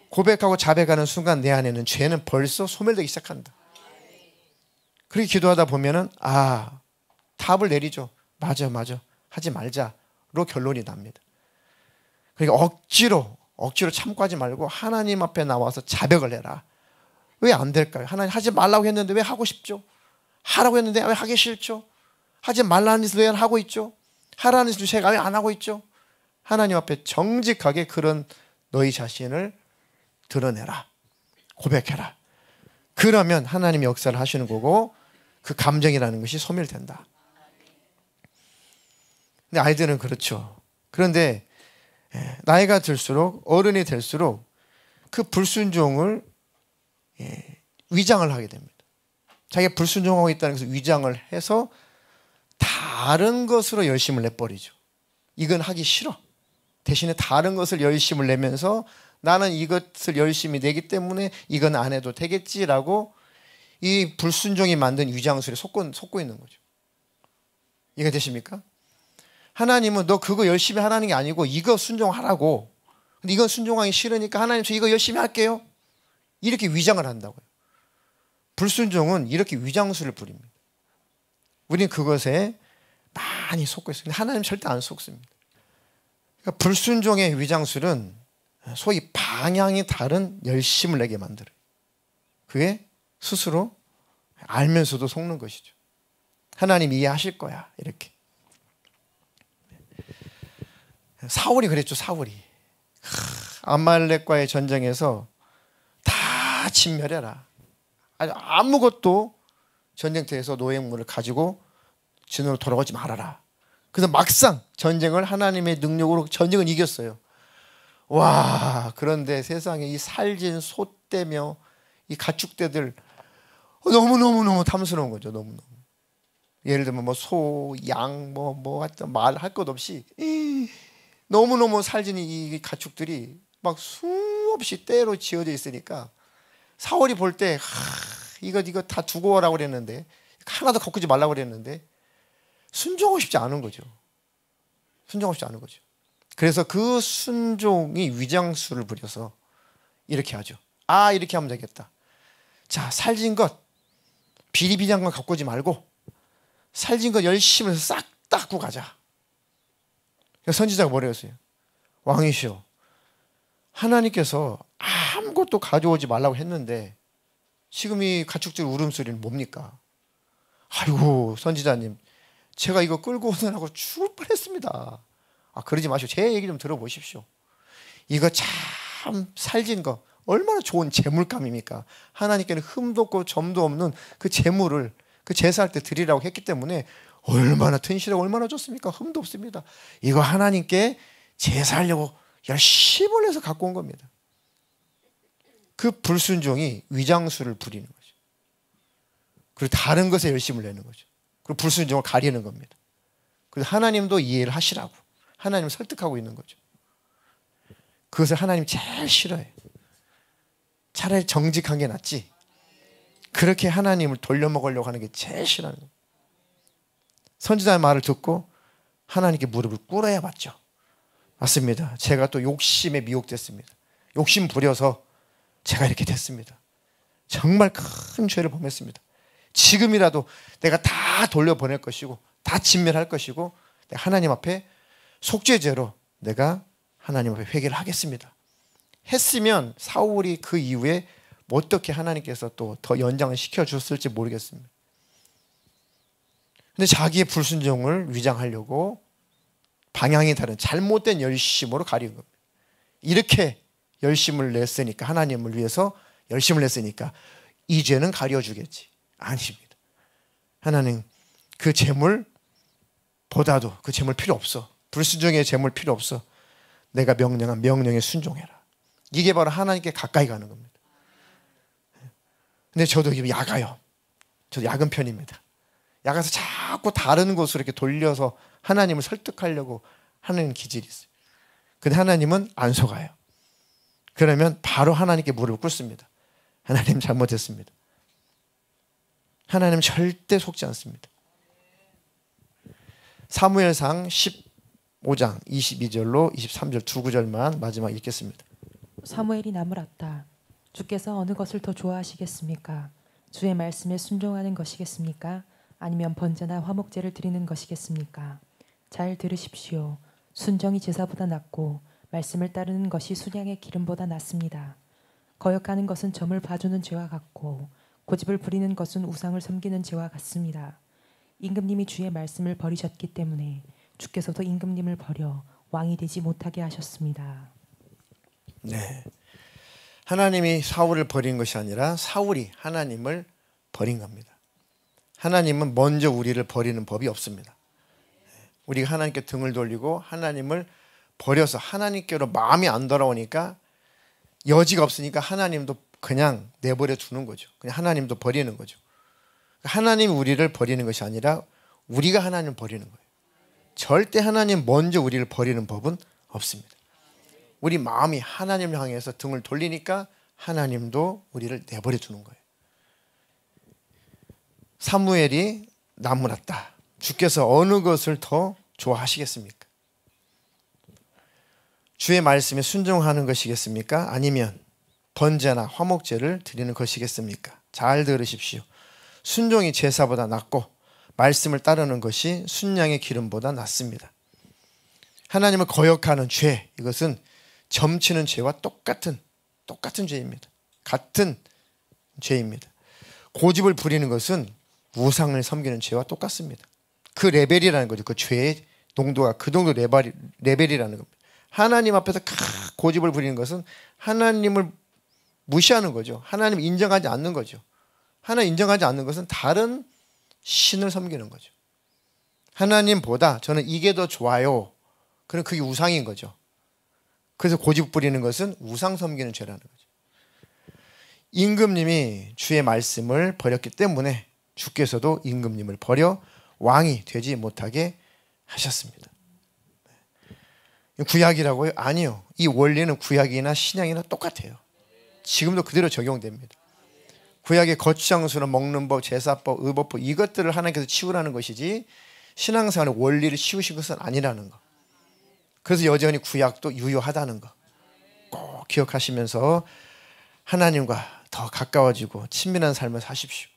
Speaker 1: 고백하고 자백하는 순간 내 안에 있는 죄는 벌써 소멸되기 시작한다. 그렇게 기도하다 보면은 답을 내리죠. 맞아 하지 말자로 결론이 납니다. 그러니까 억지로 참고하지 말고 하나님 앞에 나와서 자백을 해라. 왜 안 될까요? 하나님 하지 말라고 했는데 왜 하고 싶죠? 하라고 했는데 왜 하기 싫죠? 하지 말라는 짓을 왜 하고 있죠? 하라는 짓을 제가 왜 안 하고 있죠? 하나님 앞에 정직하게 그런 너희 자신을 드러내라. 고백해라. 그러면 하나님이 역사를 하시는 거고 그 감정이라는 것이 소멸된다. 근데 아이들은 그렇죠. 그런데 나이가 들수록 어른이 될수록 그 불순종을 위장을 하게 됩니다. 자기가 불순종하고 있다는 것을 위장을 해서 다른 것으로 열심을 내버리죠. 이건 하기 싫어. 대신에 다른 것을 열심을 내면서 나는 이것을 열심히 내기 때문에 이건 안 해도 되겠지라고 이 불순종이 만든 위장술에 속고 있는 거죠. 이해가 되십니까? 하나님은 너 그거 열심히 하라는 게 아니고 이거 순종하라고. 근데 이건 순종하기 싫으니까 하나님 저 이거 열심히 할게요. 이렇게 위장을 한다고요. 불순종은 이렇게 위장술을 부립니다. 우리는 그것에 많이 속고 있어요. 근데 하나님 절대 안 속습니다. 그러니까 불순종의 위장술은 소위 방향이 다른 열심을 내게 만들어요. 그게 스스로 알면서도 속는 것이죠. 하나님 이해하실 거야 이렇게. 사울이 그랬죠. 사울이 아말렉과의 전쟁에서 다 진멸해라. 아무것도 전쟁터에서 노획물을 가지고 진으로 돌아오지 말아라. 그래서 막상 전쟁을 하나님의 능력으로 전쟁을 이겼어요. 와, 그런데 세상에 이 살진 소떼며 이 가축대들 너무너무 탐스러운 거죠. 너무너무. 예를 들면 뭐 소, 양, 하여튼 말할 것 없이 너무너무 살진 이 가축들이 막 수없이 떼로 지어져 있으니까 사울이 볼 때 이거 다 두고 오라고 그랬는데 하나도 거꾸지 말라고 그랬는데 순종하고 싶지 않은 거죠. 순종하고 싶지 않은 거죠. 그래서 그 순종이 위장술을 부려서 이렇게 하죠. 아, 이렇게 하면 되겠다. 자, 살진 것 비리비리한 건 갖고 오지 말고 살진 것 열심히 해서 싹 다 갖고 가자. 선지자가 뭐라고 했어요? 왕이시여, 하나님께서 아무것도 가져오지 말라고 했는데 지금 이 가축들 울음소리는 뭡니까? 아이고 선지자님, 제가 이거 끌고 오느라고 죽을 뻔했습니다. 아, 그러지 마시고 제 얘기 좀 들어보십시오. 이거 참 살진 거 얼마나 좋은 제물감입니까? 하나님께는 흠도 없고 점도 없는 그 제물을 그 제사할 때 드리라고 했기 때문에 얼마나 튼실하고 얼마나 좋습니까? 흠도 없습니다. 이거 하나님께 제사하려고 열심히 올려서 갖고 온 겁니다. 그 불순종이 위장술을 부리는 거죠. 그리고 다른 것에 열심을 내는 거죠. 그리고 불순종을 가리는 겁니다. 그래서 하나님도 이해를 하시라고 하나님을 설득하고 있는 거죠. 그것을 하나님 제일 싫어해요. 차라리 정직한 게 낫지. 그렇게 하나님을 돌려먹으려고 하는 게 제일 싫어하는 거예요. 선지자의 말을 듣고 하나님께 무릎을 꿇어야 맞죠. 맞습니다. 제가 또 욕심에 미혹됐습니다. 욕심 부려서 제가 이렇게 됐습니다. 정말 큰 죄를 범했습니다. 지금이라도 내가 다 돌려보낼 것이고 다 진멸할 것이고 하나님 앞에 속죄죄로 내가 하나님 앞에 회개를 하겠습니다. 했으면 사울이 그 이후에 어떻게 하나님께서 또 더 연장을 시켜줬을지 모르겠습니다. 근데 자기의 불순종을 위장하려고 방향이 다른 잘못된 열심으로 가리는 겁니다. 이렇게 열심을 냈으니까 하나님을 위해서 열심을 냈으니까 이 죄는 가려주겠지. 아닙니다. 하나님 그 재물보다도 그 재물 필요 없어. 불순종의 재물 필요 없어. 내가 명령한 명령에 순종해라. 이게 바로 하나님께 가까이 가는 겁니다. 근데 저도 야가요. 저도 야근 편입니다. 야가서 자꾸 다른 곳으로 이렇게 돌려서 하나님을 설득하려고 하는 기질이 있어요. 근데 하나님은 안 속아요. 그러면 바로 하나님께 무릎을 꿇습니다. 하나님 잘못했습니다. 하나님 절대 속지 않습니다. 사무엘상 15장 22절로 23절 두 구절만 마지막 읽겠습니다.
Speaker 2: 사무엘이 나무랐다. 주께서 어느 것을 더 좋아하시겠습니까? 주의 말씀에 순종하는 것이겠습니까? 아니면 번제나 화목제를 드리는 것이겠습니까? 잘 들으십시오. 순정이 제사보다 낫고 말씀을 따르는 것이 순양의 기름보다 낫습니다. 거역하는 것은 점을 봐주는 죄와 같고 고집을 부리는 것은 우상을 섬기는 죄와 같습니다. 임금님이 주의 말씀을 버리셨기 때문에 주께서도 임금님을 버려 왕이 되지 못하게 하셨습니다.
Speaker 1: 네, 하나님이 사울을 버린 것이 아니라 사울이 하나님을 버린 겁니다. 하나님은 먼저 우리를 버리는 법이 없습니다. 우리가 하나님께 등을 돌리고 하나님을 버려서 하나님께로 마음이 안 돌아오니까 여지가 없으니까 하나님도 그냥 내버려 두는 거죠. 그냥 하나님도 버리는 거죠. 하나님이 우리를 버리는 것이 아니라 우리가 하나님을 버리는 거예요. 절대 하나님 먼저 우리를 버리는 법은 없습니다. 우리 마음이 하나님을 향해서 등을 돌리니까 하나님도 우리를 내버려 두는 거예요. 사무엘이 나무랐다. 주께서 어느 것을 더 좋아하시겠습니까? 주의 말씀에 순종하는 것이겠습니까? 아니면 번제나 화목제를 드리는 것이겠습니까? 잘 들으십시오. 순종이 제사보다 낫고 말씀을 따르는 것이 순양의 기름보다 낫습니다. 하나님을 거역하는 죄, 이것은 점치는 죄와 똑같은 죄입니다. 같은 죄입니다. 고집을 부리는 것은 우상을 섬기는 죄와 똑같습니다. 그 레벨이라는 거죠. 그 죄의 농도가 그 정도 레벨이라는 겁니다. 하나님 앞에서 고집을 부리는 것은 하나님을 무시하는 거죠. 하나님을 인정하지 않는 거죠. 하나님 인정하지 않는 것은 다른 신을 섬기는 거죠. 하나님보다 저는 이게 더 좋아요. 그럼 그게 우상인 거죠. 그래서 고집 부리는 것은 우상 섬기는 죄라는 거죠. 임금님이 주의 말씀을 버렸기 때문에 주께서도 임금님을 버려 왕이 되지 못하게 하셨습니다. 구약이라고요? 아니요. 이 원리는 구약이나 신약이나 똑같아요. 지금도 그대로 적용됩니다. 구약의 거추장수는 먹는 법, 제사법, 의법법 이것들을 하나님께서 치우라는 것이지 신앙생활의 원리를 치우신 것은 아니라는 거. 그래서 여전히 구약도 유효하다는 거 꼭 기억하시면서 하나님과 더 가까워지고 친밀한 삶을 사십시오.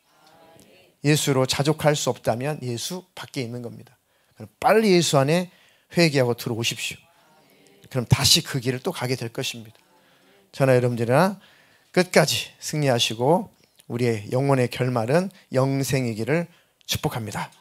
Speaker 1: 예수로 자족할 수 없다면 예수 밖에 있는 겁니다. 그럼 빨리 예수 안에 회개하고 들어오십시오. 그럼 다시 그 길을 또 가게 될 것입니다. 저나 여러분들이나 끝까지 승리하시고 우리의 영혼의 결말은 영생이기를 축복합니다.